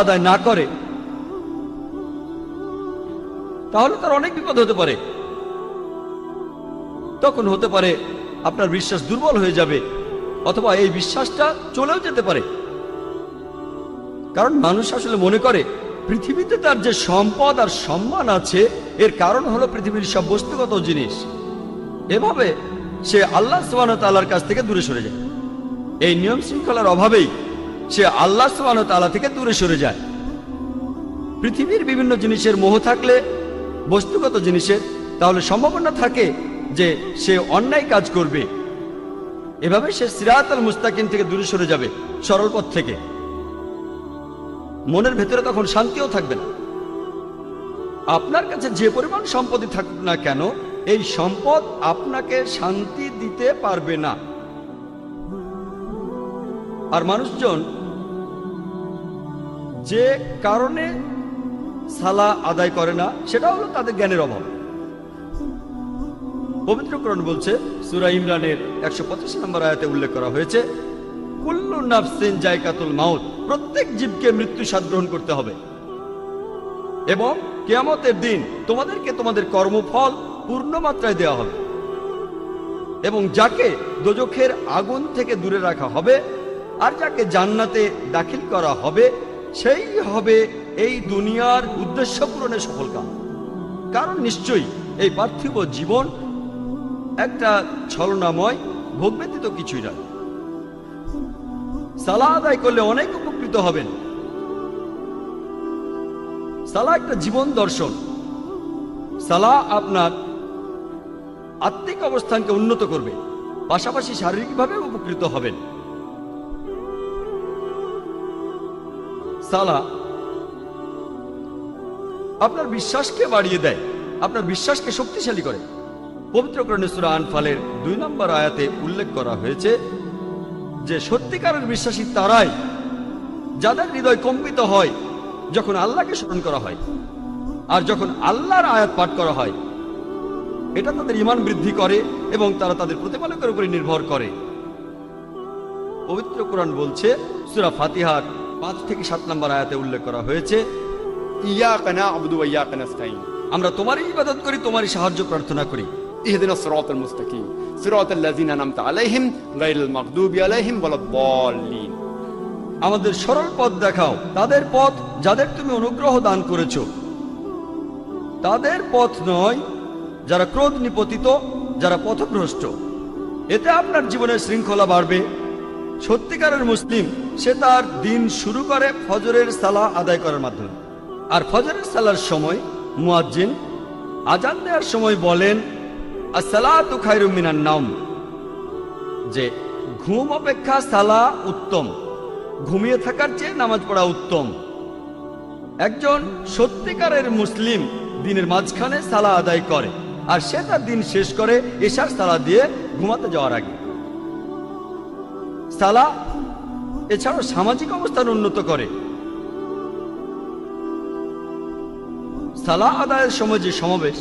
আদায় না করে তাহলে তার অনেক বিপদ হতে পারে। তখন হতে পারে আপনার বিশ্বাস দুর্বল হয়ে যাবে, অথবা এই বিশ্বাসটা চলেও যেতে পারে। কারণ মানুষ আসলে মনে করে পৃথিবীতে তার যে সম্পদ আর সম্মান আছে এর কারণ হলো পৃথিবীর সব বস্তুগত জিনিস। এভাবে সে আল্লাহ সুবহানাহু ওয়া তাআলার কাছ থেকে দূরে সরে যায়। এই নিয়ম শৃঙ্খলার অভাবেই সে আল্লাহ সুবহানাহু ওয়া তাআলা থেকে দূরে সরে যায়। পৃথিবীর বিভিন্ন জিনিসের মোহ থাকলে, বস্তুগত জিনিসের, তাহলে সম্ভাবনা থাকে যে সে অন্যায় কাজ করবে। এভাবে সে সিরাতাল মুস্তাকিম থেকে দূরে সরে যাবে, সরল পথ থেকে। মনের ভেতরে তখন শান্তিও থাকবে না। আপনার কাছে যে পরিমাণ সম্পত্তি থাকুক না কেন, এই সম্পদ আপনাকে শান্তি দিতে পারবে না। আর মানুষজন যে কারণে সালাহ আদায় করে না সেটা হলো তাদের জ্ঞানের অভাব। পবিত্র কোরআন বলছে, সূরা ইমরানের ১৮৫ নম্বর আয়াতে উল্লেখ করা হয়েছে, কুল্লু নাফসিন যায়কাতুল মাউত, প্রত্যেক জীবকে মৃত্যু স্বাদ গ্রহণ করতে হবে এবং কিয়ামতের দিন তোমাদেরকে তোমাদের কর্মফল পূর্ণ মাত্রায় দেওয়া হবে এবং যাকে দোজখের আগুন থেকে দূরে রাখা হবে আর যাকে জান্নাতে দাখিল করা হবে সেই হবে এই দুনিয়ার উদ্দেশ্য পূরণে সফলকাম। কারণ নিশ্চয়ই এই পার্থিব জীবন একটা ছলনাময়, ভোগ ব্যতীত কিছুই নয়। সালাহ আদায় করলে অনেক উপকৃত হবেন। সালাহ একটা জীবন দর্শন। সালাহ আপনার আত্মিক অবস্থানকে উন্নত করবে, পাশাপাশি শারীরিকভাবে উপকৃত হবেন। সালাহ আপনার বিশ্বাসকে বাড়িয়ে দেয়, আপনার বিশ্বাসকে শক্তিশালী করে। পবিত্র কোরআনে সূরা আনফালের ২ নম্বর আয়াতে উল্লেখ করা হয়েছে যে সত্যিকারের বিশ্বাসী তারাই যাদের হৃদয় কম্পিত হয় যখন আল্লাহকে স্মরণ করা হয় আর যখন আল্লাহর আয়াত পাঠ করা হয়। এটা তাদের ঈমান বৃদ্ধি করে এবং তারা তাদের প্রতিপালকের উপরে নির্ভর করে। পবিত্র কোরআন বলছে, সূরা ফাতিহার ৫ থেকে ৭ নম্বর আয়াতে উল্লেখ করা হয়েছে, ইয়াকা না'বুদু ওয়া ইয়াকা নাস্তাঈন, আমরা তোমারই ইবাদত করি, তোমারই সাহায্য প্রার্থনা করি। ইহদিনাস সিরাতাল মুস্তাকিম, সিরাতাল লাযিনা আন'আমতা আলাইহিম গায়রিল মাগদুবি আলাইহিম ওয়ালাদ-দাল্লিন, আমাদের সরল পথ দেখাও, তাদের পথ যাদের তুমি অনুগ্রহ দান করেছো, তাদের পথ নয় যারা ক্রোধ নিপতিত, যারা পথভ্রষ্ট। এতে আপনার জীবনের শৃঙ্খলা বাড়বে। সত্যিকারের মুসলিম সে তার দিন শুরু করে ফজরের সালাহ আদায় করার মাধ্যমে। আর ফজরের সালার সময় মুয়াজ্জিন আজান দেওয়ার সময় বলেন, আসসালাতু খায়রুম মিনান নাওম, যে ঘুম অপেক্ষা সালাহ উত্তম, ঘুমিয়ে থাকার চেয়ে নামাজ পড়া উত্তম। একজন সত্যিকারের মুসলিম দিনের মাঝখানে সালাহ আদায় করে আর সে তার দিন শেষ করে এশার সালাহ দিয়ে ঘুমাতে যাওয়ার আগে। সালাহ এছাড়াও সামাজিক অবস্থান উন্নত করে। সালাহ আদায়ের সময় যে সমাবেশ,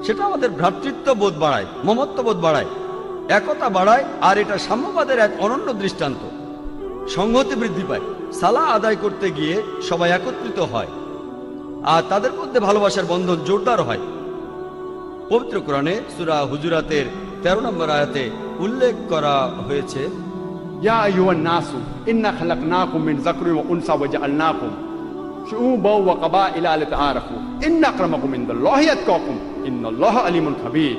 সেটা আমাদের ভ্রাতৃত্ব বোধ বাড়ায়, মমত্ববোধ বাড়ায়, একতা বাড়ায়, আর এটা সাম্যবাদের এক অনন্য দৃষ্টান্ত। সংহতি বৃদ্ধি পায়। সালাহ আদায় করতে গিয়ে সবাই একত্রিত হয় আর তাদের মধ্যে ভালোবাসার বন্ধন জোরদার হয়। পবিত্র কোরআনে সূরা হুজুরাতের ১৩ নম্বর আয়াতে উল্লেখ করা হয়েছে, ইয়া আইয়ুহান নাসু ইন্না খালাকনাকুম মিন যাকরিন ওয়া উনসা ওয়া জাআলনাকুম শুউবান ওয়া কাবাইলা লিতাআরাফু ইন্না আকরামাকুম ইনদাল্লাহি আতকাকুম ইন্নাল্লাহা আলিমুন খাবীর।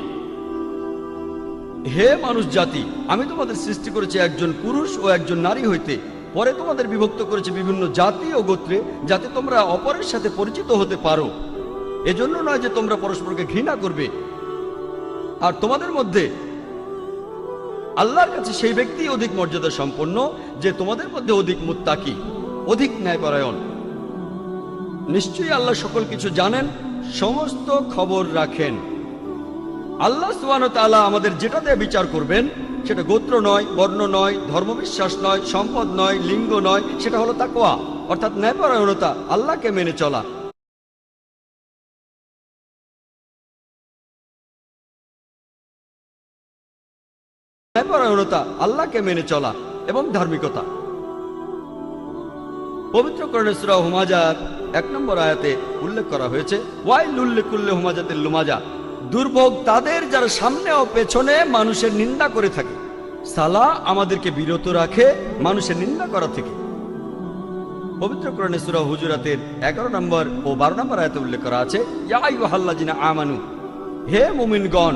হে মানুষ জাতি, আমি তোমাদের সৃষ্টি করেছি একজন পুরুষ ও একজন নারী হইতে, পরে তোমাদের বিভক্ত করেছে বিভিন্ন জাতি ও গোত্রে, যাতে তোমরা অপরের সাথে পরিচিত হতে পারো। এজন্য নয় যে তোমরা পরস্পরকে ঘৃণা করবে। আর তোমাদের মধ্যে আল্লাহর কাছে সেই ব্যক্তি অধিক মর্যাদা সম্পন্ন যে তোমাদের মধ্যে অধিক মুত্তাকি, অধিক ন্যায়পরায়ণ। নিশ্চয়ই আল্লাহ সকল কিছু জানেন, সমস্ত খবর রাখেন। আল্লাহ সুবহানাহু ওয়া তাআলা আমাদের যেটা দিয়ে বিচার করবেন সেটা গোত্র নয়, বর্ণ নয়, ধর্মবিশ্বাস নয়, সম্পদ নয়, লিঙ্গ নয়, সেটা হলো তাকওয়া, অর্থাৎ ন্যায়পরায়ণতা, আল্লাহকে মেনে চলা। ন্যায়পরায়ণতা, আল্লাহকে মেনে চলা এবং ধার্মিকতা। পবিত্র কোরআনে সূরা হুমাজার 1 নম্বর আয়াতে উল্লেখ করা হয়েছে, ওয়াইলুল লিকুল্লি হুমাজাতিল লুমাজা, দুর্ভোগ তাদের যারা সামনে ও পেছনে মানুষের নিন্দা করে থাকে। সালাহ আমাদেরকে বিরত রাখে মানুষের নিন্দা করা থেকে। পবিত্র কোরআনে সূরা হুজুরাতের 11 নম্বর ও 12 নম্বর আয়াতে উল্লেখ করা আছে, ইয়া আইয়ুহাল্লাযিনা আমানু, হে মুমিনগণ,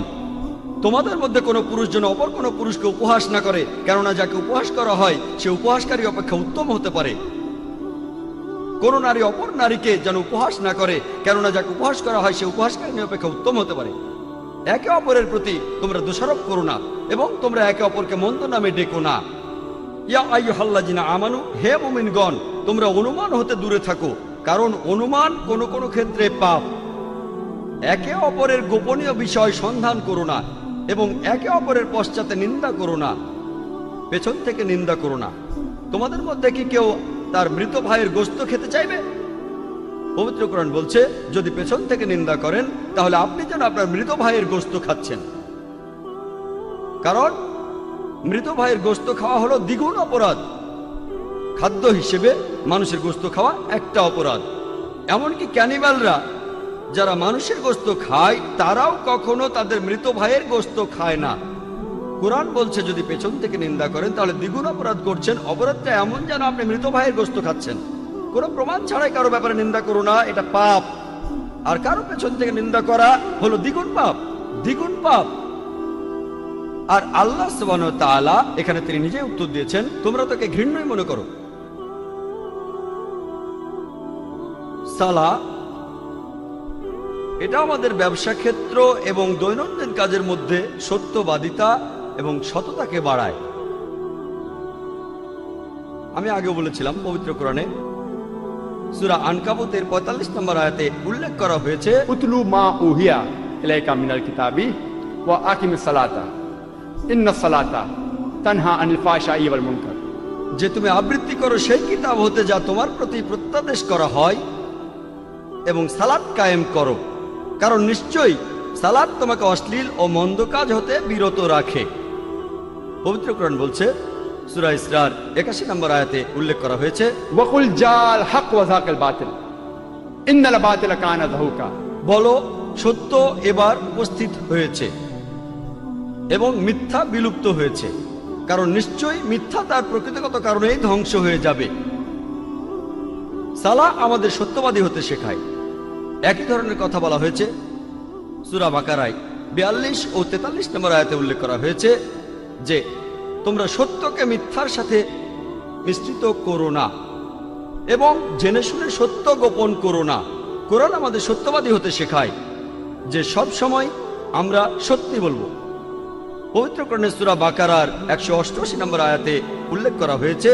তোমাদের মধ্যে কোনো পুরুষ যেন অপর কোনো পুরুষকে উপহাস না করে, কেননা যাকে উপহাস করা হয় সে উপহাসকারী অপেক্ষা উত্তম হতে পারে। কোন নারী অপর নারীকে যেন উপহাস না করে, কেননা যাকে উপহাস করা হয় সে উপহাসকারী অপেক্ষা উত্তম হতে পারে। একে অপরের প্রতি তোমরা দোষারোপ করো না এবং তোমরা একে অপরকে মন্দ নামে ডেকো না। ইয়া আইয়ুহাল্লাযিনা আমানু, হে মুমিনগণ, তোমরা অনুমান হতে দূরে থাকো, কারণ অনুমান কোন কোন ক্ষেত্রে পাপ। একে অপরের গোপনীয় বিষয় সন্ধান করো না এবং একে অপরের পশ্চাতে নিন্দা করো না, পেছন থেকে নিন্দা করো না। তোমাদের মধ্যে কি কেউ তার মৃত ভাইয়ের গোশত খেতে চাইবে? পবিত্র কোরআন বলছে, যদি পেছন থেকে নিন্দা করেন তাহলে আপনি যেন আপনার মৃত ভাইয়ের গোশত খাচ্ছেন, কারণ মৃত ভাইয়ের গোশত খাওয়া হলো দ্বিগুণ অপরাধ। খাদ্য হিসেবে মানুষের গোশত খাওয়া একটা অপরাধ। এমনকি ক্যানিবালরা যারা মানুষের গোশত খায় তারাও কখনো তাদের মৃত ভাইয়ের গোশত খায় না। কোরআন বলছে যদি পেছন থেকে নিন্দা করেন তাহলে দ্বিগুণ অপরাধ করছেন। অপরাধটা এমন যেন আপনি মৃত ভাইয়ের গোশত খাচ্ছেন। কোনো প্রমাণ ছাড়াই কারো ব্যাপারে নিন্দা করো না, এটা পাপ। আর কারো পেছন থেকে নিন্দা করা হলো দ্বিগুণ পাপ, দ্বিগুণ পাপ। আর আল্লাহ সুবহানাহু ওয়া তাআলা এখানে তিনি নিজেই উত্তর দিয়েছেন, তোমরা তাকে ঘৃণ্যই মনে করো। সালাহ এটা আমাদের ব্যবসা ক্ষেত্র এবং দৈনন্দিন কাজের মধ্যে সত্যবাদিতা এবং সততাকে বাড়ায়। আমি আগে বলেছিলাম পবিত্র কোরআনে সূরা আনকাবুতের 45 নম্বর আয়াতে উল্লেখ করা হয়েছে, উতলু মা উহিয়া ইলাইকা মিনাল কিতাবি ওয়া আকিমিস সালাতা ইন্নাস সালাতা তানহা আনিল ফাহশাই ওয়াল মুনকার, যে তুমি আবৃত্তি করো সেই কিতাব হতে যা তোমার প্রতি প্রত্যাদেশ করা হয় এবং সালাত কায়েম করো, কারণ নিশ্চয়ই সালাত তোমাকে অশ্লীল ও মন্দ কাজ হতে বিরত রাখে। পবিত্র কোরআন বলছে সূরা ইসরার 81 নম্বর আয়াতে উল্লেখ করা হয়েছে, ওয়াকুল জাল হক ওয়া যাকাল বাতিল ইন্নাল বাতিলা কানা যাহুকা, বলো সত্য এবার উপস্থিত হয়েছে এবং মিথ্যা বিলুপ্ত হয়েছে, কারণ নিশ্চয়ই মিথ্যা তার প্রকৃতিগত কারণেই ধ্বংস হয়ে যাবে। সালাহ আমাদের সত্যবাদী হতে শেখায়। একই ধরনের কথা বলা হয়েছে সূরা বাকারায় 42 ও 43 নম্বর আয়াতে উল্লেখ করা হয়েছে যে তোমরা সত্যকে মিথ্যার সাথে মিশ্রিত করো না এবং জেনে শুনে সত্য গোপন করো না। কোরআন আমাদের সত্যবাদী হতে শেখায় যে সব সময় আমরা সত্যি বলবো। পবিত্র কোরআনে সূরা বাকারার 188 নম্বর আয়াতে উল্লেখ করা হয়েছে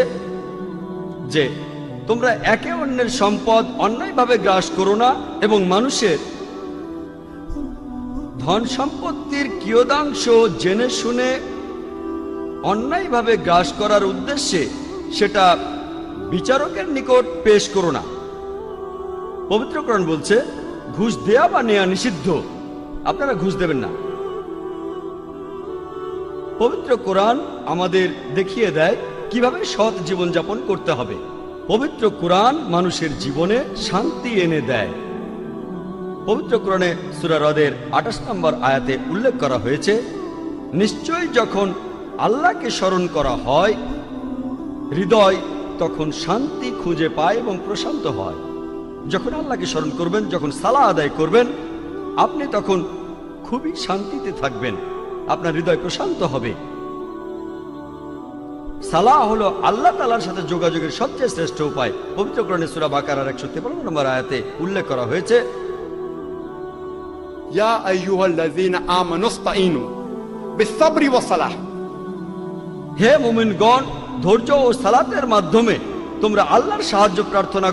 যে তোমরা একে অন্যের সম্পদ অন্যায়ভাবে গ্রাস করো না এবং মানুষের ধন সম্পত্তির কিয়দাংশ জেনে শুনে অন্যায়ভাবে গ্রাস করার উদ্দেশ্যে সেটা বিচারকের নিকট পেশ করো না। পবিত্র কোরআন বলছে ঘুষ দেয়া বা নেয়া নিষিদ্ধ, আপনারা ঘুষ দেবেন না। পবিত্র কোরআন আমাদের দেখিয়ে দেয় কিভাবে সৎ জীবনযাপন করতে হবে। পবিত্র কোরআন মানুষের জীবনে শান্তি এনে দেয়। পবিত্র কোরআনে সূরা রদের 28 নম্বর আয়াতে উল্লেখ করা হয়েছে, নিশ্চয়ই যখন আল্লাহকে স্মরণ করা হয় হৃদয় তখন শান্তি খুঁজে পায় এবং প্রশান্ত হয়। যখন আল্লাহকে স্মরণ করবেন, যখন সালাহ আদায় করবেন, আপনি তখন খুবই শান্তিতে থাকবেন, আপনার হৃদয় প্রশান্ত হবে। সালাহ হলো আল্লাহ তাআলার সাথে যোগাযোগের সবচেয়ে শ্রেষ্ঠ উপায়। পবিত্র কোরআনে সূরা বাকারার 153 নম্বর আয়াতে উল্লেখ করা হয়েছে, ইয়া আইয়ুহাল্লাযীনা আমানুস্তাঈনু বিস-সাবরি ওয়াস-সালাহ, হে মুমিনগণ, ধৈর্য ও সালাতের মাধ্যমে তোমরা আল্লাহর সাহায্য প্রার্থনা